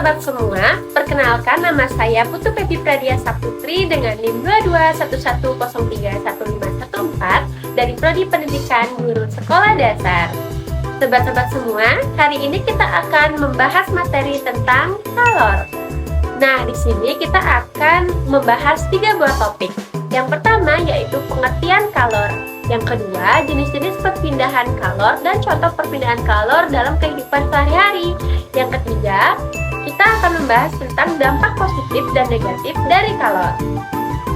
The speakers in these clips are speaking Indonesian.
sobat-sobat semua, perkenalkan nama saya Putu Pepi Pradiasa Putri dengan NIM 2211031514 dari Prodi Pendidikan Guru Sekolah Dasar. Sobat-sobat semua, hari ini kita akan membahas materi tentang kalor. Nah, di sini kita akan membahas 3 buah topik. Yang pertama yaitu pengertian kalor. Yang kedua, jenis-jenis perpindahan kalor dan contoh perpindahan kalor dalam kehidupan sehari-hari. Yang ketiga, kita akan membahas tentang dampak positif dan negatif dari kalor.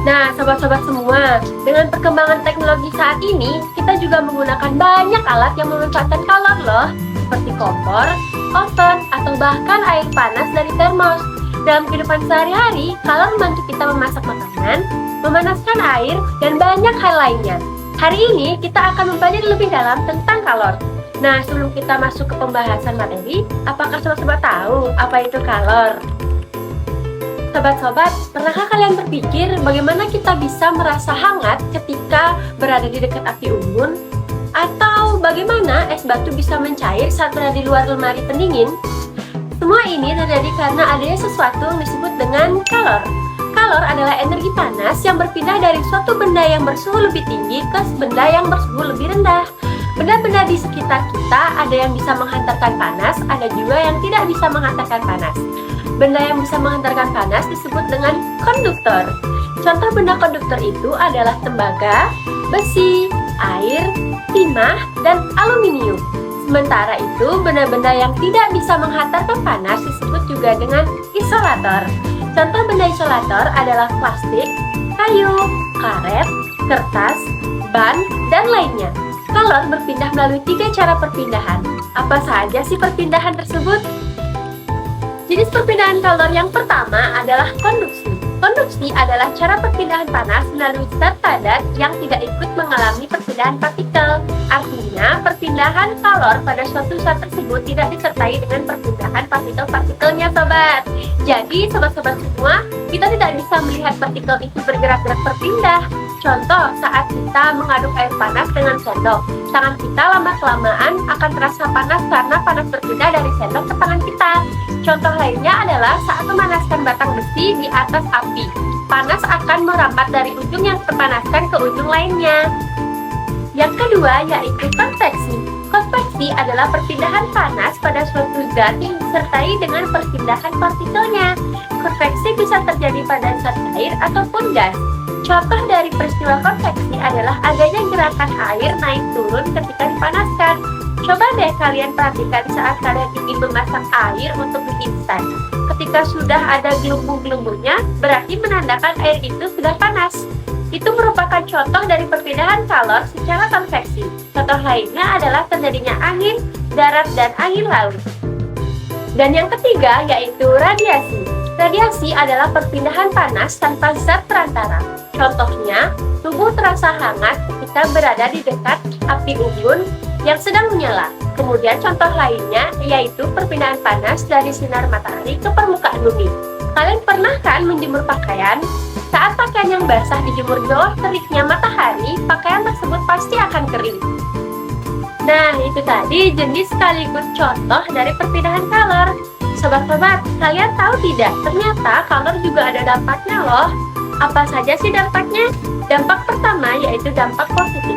Nah, sobat-sobat semua, dengan perkembangan teknologi saat ini, kita juga menggunakan banyak alat yang memanfaatkan kalor loh, seperti kompor, oven, atau bahkan air panas dari termos. Dalam kehidupan sehari-hari, kalor membantu kita memasak makanan, memanaskan air, dan banyak hal lainnya. Hari ini kita akan mempelajari lebih dalam tentang kalor. Nah, sebelum kita masuk ke pembahasan materi, apakah sobat-sobat tahu apa itu kalor? Sobat-sobat, pernahkah kalian berpikir bagaimana kita bisa merasa hangat ketika berada di dekat api unggun? Atau bagaimana es batu bisa mencair saat berada di luar lemari pendingin? Semua ini terjadi karena adanya sesuatu yang disebut dengan kalor. Kalor adalah energi panas yang berpindah dari suatu benda yang bersuhu lebih tinggi ke benda yang bersuhu lebih rendah. Benda-benda di sekitar kita ada yang bisa menghantarkan panas, ada juga yang tidak bisa menghantarkan panas. Benda yang bisa menghantarkan panas disebut dengan konduktor. Contoh benda konduktor itu adalah tembaga, besi, air, timah, dan aluminium. Sementara itu, benda-benda yang tidak bisa menghantarkan panas disebut juga dengan isolator. Contoh benda isolator adalah plastik, kayu, karet, kertas, ban, dan lainnya. Kalor berpindah melalui 3 cara perpindahan. Apa saja sih perpindahan tersebut? Jenis perpindahan kalor yang pertama adalah konduksi. Konduksi adalah cara perpindahan panas melalui zat padat yang tidak ikut mengalami perpindahan partikel. Artinya, perpindahan kalor pada suatu zat tersebut tidak disertai dengan perpindahan partikel-partikelnya, sobat. Jadi, sobat-sobat semua, kita tidak bisa melihat partikel itu bergerak-gerak berpindah. Contoh, saat kita mengaduk air panas dengan sendok, tangan kita lama-kelamaan akan terasa panas karena panas berpindah dari sendok ke tangan kita. Contoh lainnya adalah saat memanaskan batang besi di atas api. Panas akan merambat dari ujung yang terpanaskan ke ujung lainnya. Yang kedua yaitu konveksi. Konveksi adalah perpindahan panas pada suatu zat yang disertai dengan perpindahan partikelnya. Konveksi bisa terjadi pada zat air ataupun gas. Contoh dari peristiwa konveksi adalah adanya gerakan air naik turun ketika dipanaskan. Coba deh kalian perhatikan saat kalian ingin memasak air untuk mie instan. Ketika sudah ada gelembung-gelembungnya, berarti menandakan air itu sudah panas. Itu merupakan contoh dari perpindahan kalor secara konveksi. Contoh lainnya adalah terjadinya angin, darat, dan angin laut. Dan yang ketiga yaitu radiasi. Radiasi adalah perpindahan panas tanpa zat perantara. Contohnya, tubuh terasa hangat ketika berada di dekat api unggun yang sedang menyala. Kemudian contoh lainnya yaitu perpindahan panas dari sinar matahari ke permukaan bumi. Kalian pernah kan menjemur pakaian? Saat pakaian yang basah dijemur di bawah teriknya matahari, pakaian tersebut pasti akan kering. Nah, itu tadi jenis sekaligus contoh dari perpindahan kalor. Sobat-sobat, kalian tahu tidak? Ternyata kalor juga ada dampaknya loh. Apa saja sih dampaknya? Dampak pertama yaitu dampak positif.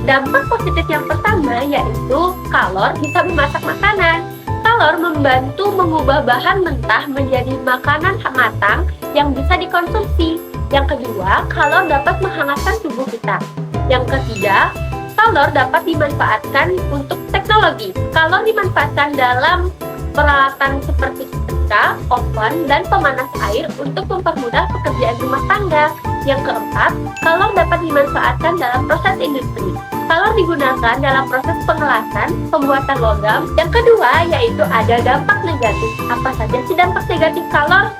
Dampak positif yang pertama yaitu kalor bisa memasak makanan. Kalor membantu mengubah bahan mentah menjadi makanan matang yang bisa dikonsumsi. Yang kedua, kalor dapat menghangatkan tubuh kita. Yang ketiga, kalor dapat dimanfaatkan untuk teknologi. Kalor dimanfaatkan dalam peralatan seperti setrika, oven, dan pemanas air untuk mempermudah pekerjaan rumah tangga. Yang keempat, kalor dapat dimanfaatkan dalam proses industri. Kalor digunakan dalam proses pengelasan, pembuatan logam. Yang kedua yaitu ada dampak negatif. Apa saja sih dampak negatif kalor?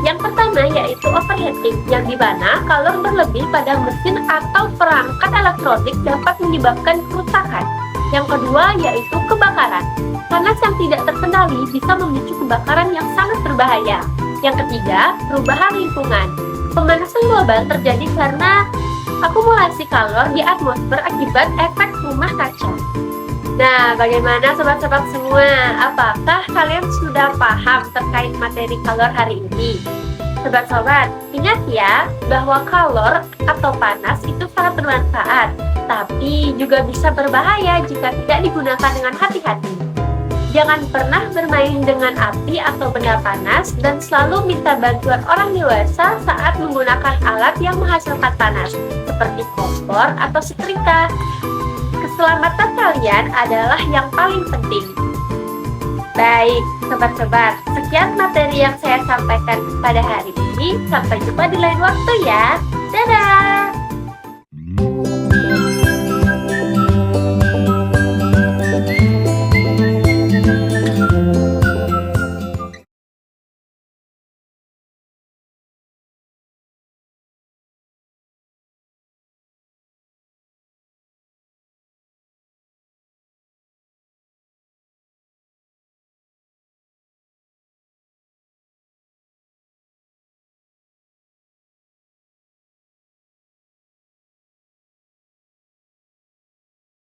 Yang pertama yaitu overheating, yang dimana kalor berlebih pada mesin atau perangkat elektronik dapat menyebabkan kerusakan. Yang kedua yaitu kebakaran. Panas yang tidak terkendali bisa memicu kebakaran yang sangat berbahaya. Yang ketiga, perubahan lingkungan. Pemanasan global terjadi karena akumulasi kalor di atmosfer akibat efek rumah kaca. Nah, bagaimana sobat-sobat semua? Apakah kalian sudah paham terkait materi kalor hari ini? Sobat-sobat, ingat ya bahwa kalor atau panas itu sangat bermanfaat, tapi juga bisa berbahaya jika tidak digunakan dengan hati-hati. Jangan pernah bermain dengan api atau benda panas dan selalu minta bantuan orang dewasa saat menggunakan alat yang menghasilkan panas, seperti kompor atau setrika. Keselamatan kalian adalah yang paling penting. Baik, sobat-sobat, sekian materi yang saya sampaikan pada hari ini. Sampai jumpa di lain waktu ya. Dadah!